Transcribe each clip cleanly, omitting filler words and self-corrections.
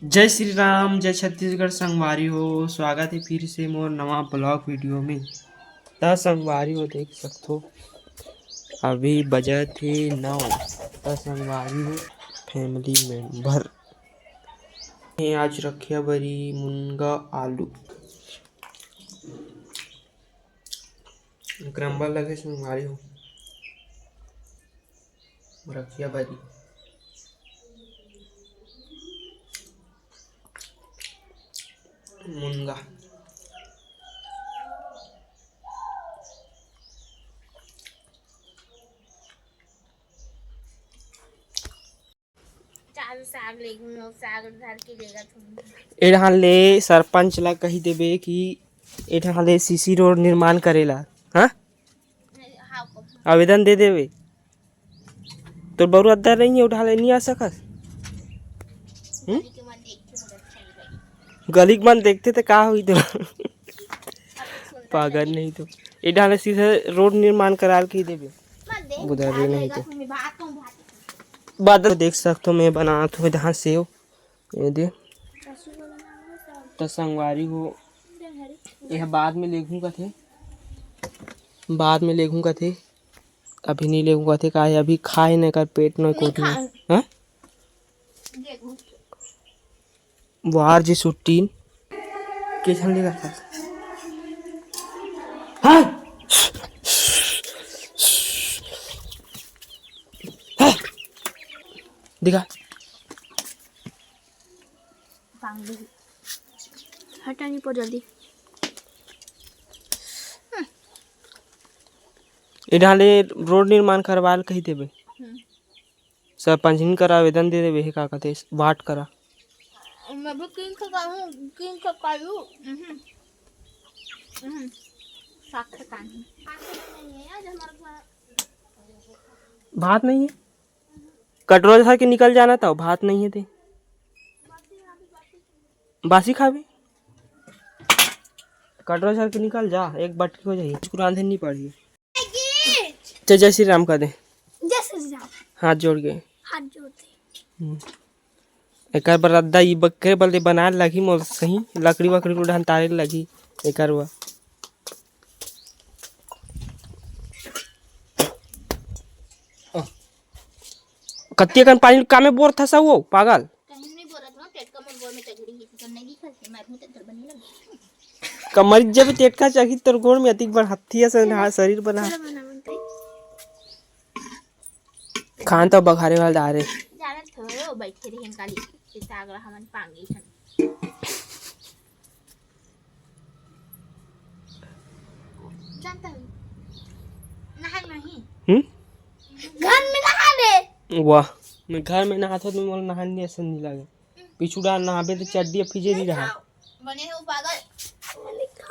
जय श्री राम, जय छत्तीसगढ़ संगवारी हो। स्वागत है फिर से मोर नवा ब्लॉग वीडियो में। त संगवारी हो देख सकते हो अभी बजट थे 9। त संगवारी हो फैमिली मेंबर आज रखिया बरी मुनगा आलू क्रम्बल लगे संगवारी हो रखिया बरी मुनगा एढ़ान ले सरपंच ला कही देबे कि एढ़ान ले सीसी रोड निर्माण करेला। हाँ आवेदन दे देवे तो बरु अद्दा नहीं है उठा ले नहीं आ सकत। गली मन देखते तो का हुई तो पागल नहीं तो एढ़ान ले सीधा रोड निर्माण करा के देवे उधर नहीं तो बादल देख सकते हो। मैं बना तो इधर सेव ये दे तो संगवारी हो यह बाद में लेगूंगा थे अभी नहीं लेगूंगा थे का अभी खाए न कर पेट न कोट में। हाँ वार जी सुट्टीन कैसा लेगा था। हाँ दिखा हटानी पड़ जल्दी इधाले रोड निर्माण करवाल कही देवे सरपंच कर आवेदन दे देवे का कहते वाट करा मैं भी किंग का कालू साख कानी नहीं है आज हमारा भात नहीं है कटोरा धर के निकल जाना था भात नहीं है ते बासी खावे कटोरा धर के निकल जा एक बटकी हो जाइए इसको रांधे नहीं पड़ी। जय श्री राम का दे जय श्री राम हाथ जोड़ के एक बार अद्दा ये बकरे बल्ले बना लगी मोर सही लकड़ी वकड़ी को ढन तारे लगी एक बार कत्ती कन पानी का में बोर था सब वो पागल कहीं नहीं बोल रहा था पेट का मन बोल में चगड़ी की तो नहीं खाती मैं मुंह तक बनी लगी कमर जब टेट का चगी तोर गोड़ में अतिक बार हत्थी से शरीर बना खान तो बखारे वाल दारे जाने थोड़ो बैठे रहे काली से सागरा हमन पांगी छन जानता है नहा नहीं घर में नहा ले वाह मैं घर में नहाता तो मोर नहाने ऐसा नहीं लगे पिछुड़ा नहाबे तो चड्डी फिजे नहीं रहा बने हो पागल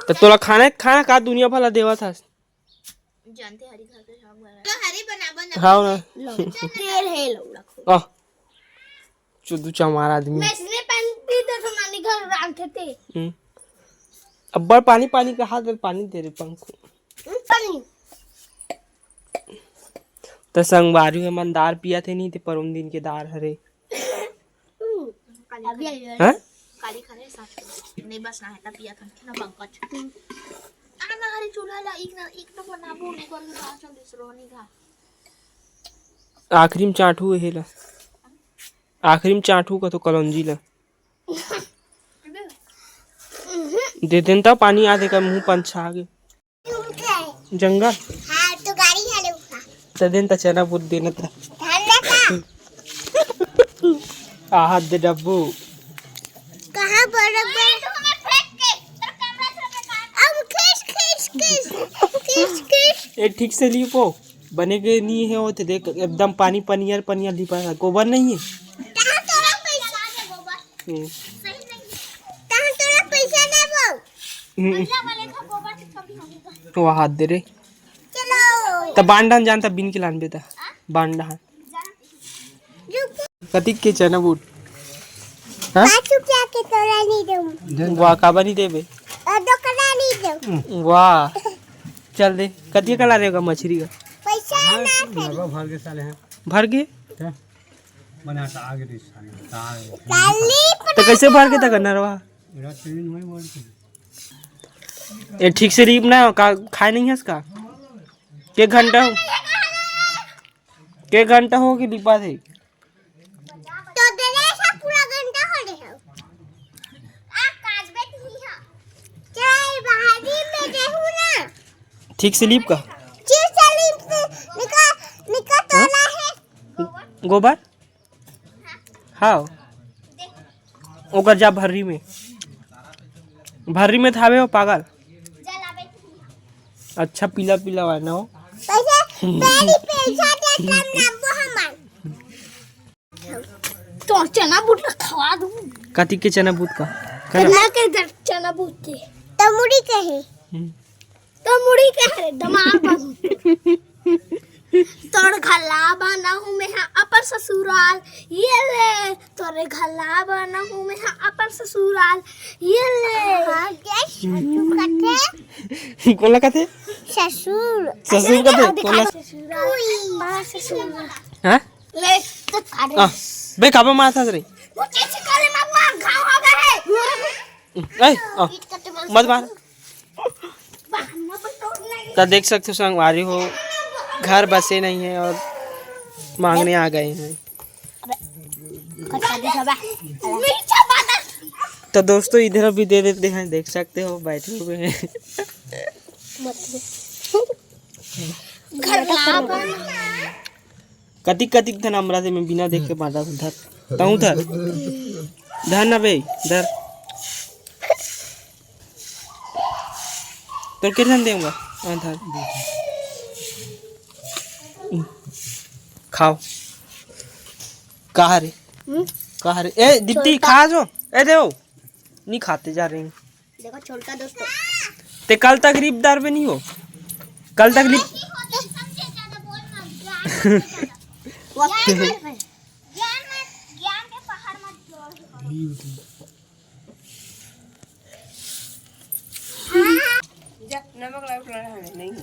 तो तोला खाना का दुनिया भला देवा था जानते हरी घर के शाम बना तो हरी बना हाँ ना तेल है लो आह चुदू चमार आदमी मैं इसने पानी पीते तो नानी घर रांधते थे अब्बर पानी का हाथ पानी दे रे पंख पानी तो संगवारी में मंदार पिया थे नहीं थे परम दिन के दार हरे अभी हाँ काली खरे साथ नहीं बस ना है तब पिया था ना पंकज आना हरी चूल्हा ला एक तो बनाबो नहीं कर के चल दिसरो नहीं घा आखिरी में चाटू है ला आखिरी में चाटू का तो कलौंजी ला दे देन तो पानी आधे का मुंह पंछा आगे जंगल हां तो गाड़ी हाले तो दिन तो चना बुद देना था हाथ दे डब्बू कहां बराबर तो हमें फेंक के तेरा कैमरा से अब खींच ये ठीक से ली पो बनेगे नहीं है वो तो देख एकदम पानी पनियर ली पाएगा गोबर नहीं है कहां तोरा पैसा दे गोबर सही नहीं कहां तोरा पैसा देबो पैसा वाले का गोबर से कभी होगा वो हाथ दे रे चलो तो बांडा जानता बिन के लान बेटा बांडा कतिक के चना बूट हां क्या के तोरा नहीं दूं वाह काबा नहीं देबे दुकान नहीं दूं वाह चल दे कतिक का ला रेगा मछली का पैसा ना भर के साले हैं भर के तो कैसे भर के तक नरवा ये ठीक से रीप ना खाए नहीं है इसका के घंटा हो कि लिपा थे तो देले सा पूरा घंटा हो रहे हो आ काज बैठ नहीं है चल बाहरी में देहू ना ठीक से लीप का चिर चली निका तोला है गोबर हाँ ओकर जा भर्री में थावे हो पागल अच्छा पीला पीला हुआ ना हो पैसे पैसा दे कम नब्बो हमार तो चना बूट खवा दूं कथी के चना बूट का चना के चना बूट के तमुड़ी कहे तमुड़ी कहे दमार बाबू तोर घला बना हूँ मैं अपर ससुराल ये ले तोरे घला बना हूँ मैं अपर ससुराल ये ले हाँ क्या कोला कथे ससुर कथे कोला ससुराल हाँ ले तो आ बे काबा माथा रे मुझे सिखाले मत मार घाव हो गए ए मत मार तो देख सकते हो संगवारी हो घर बसे नहीं है और मांगने आ गए हैं तो दोस्तों इधर भी दे देते हैं देख सकते हो बैठे हुए हैं कतिक कतिक धन हमरा से मैं बिना देख के मारता हूँ धर तहूँ धर धर ना बे धर तो कितना दूंगा धर खाओ कहा रे ए दीप्ति खा जो ए दे नहीं खाते जा रहे हैं देखो छोटा दोस्तों ते कल तक रिपदार में नहीं हो कल तक रिप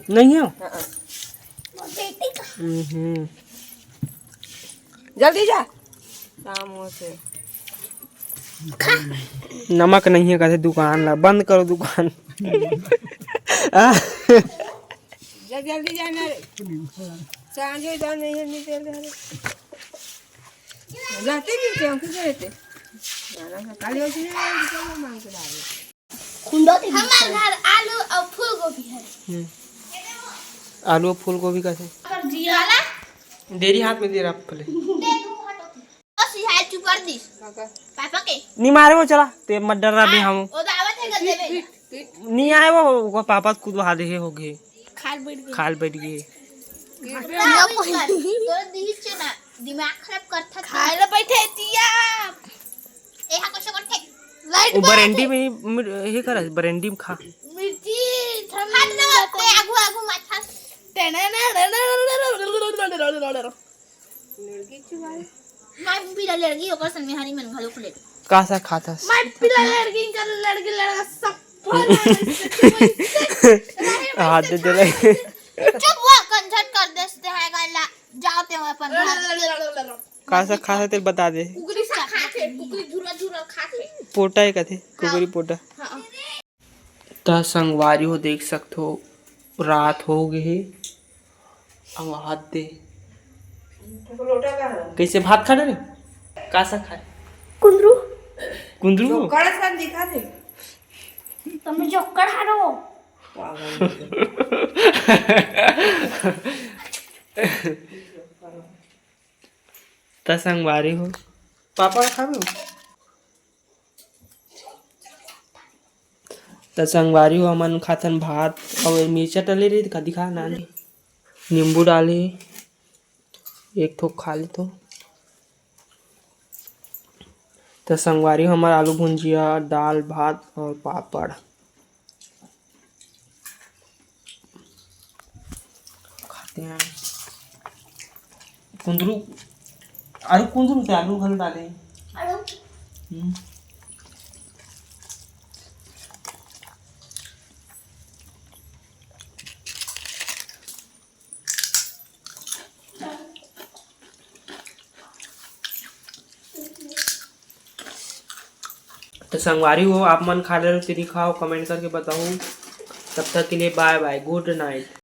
नहीं हो जल्दी जा शाम से नमक नहीं है कहते दुकान ला बंद करो दुकान जल्दी जाना रे सांझे तो नहीं निकल रहे जाते नहीं थे हम किधर रहते काली होती है निकल मांग के डाले हमारे घर आलू और फूल गोभी है आलू और फूल गोभी कैसे जीरा देरी हाथ में दे रहा पहले पापा के नहीं मारे वो चला ते मत डर रहा भी हम ओ दावत है गद्दे में नहीं आए वो पापा खुद वहा दे हो गए खाल बैठ गए तो दीच ना दिमाग खराब करता खाए बैठे दिया ए हा कशे करते लाइट वो बरेंडी में हे कर बरेंडी में खा मिर्ची हाथ ना ते आगू आगू माथा लड़की चुवाई मैं पिला लड़की ओकर सन में हरी मन घलो खुले का सा खाता मैं पिला लड़की का लड़की लड़का सब हाथ दे दे चुप हुआ कंजट कर देते हैं गला जाते हो अपन का सा खाता तेरे बता दे कुकरी सा खाते कुकरी झुरा झुरा खाते पोटा है कथे कुकरी पोटा हां ता संगवारी हो देख सकते हो रात हो गई अब हाथ दे कैसे भात खा रे का सा खाए कुंदरू कुंदरू कड़ा सा दिखा दे तुम जो कढ़ा रो ता संगवारी हो पापा खाबे ता संगवारी हो हमन खातन भात और मिर्चा डले रे का दिखा ना नींबू डाले एक ठो खा ले तो संगवारी हमारा आलू भुंजिया दाल भात और पापड़ खाते हैं कुंदरू अरे कुंदरू से आलू भर डाले तो संगवारी हो, आप मन खा रहे हो तो नहीं खाओ, कमेंट करके बताओ। तब तक के लिए बाय बाय, गुड नाइट।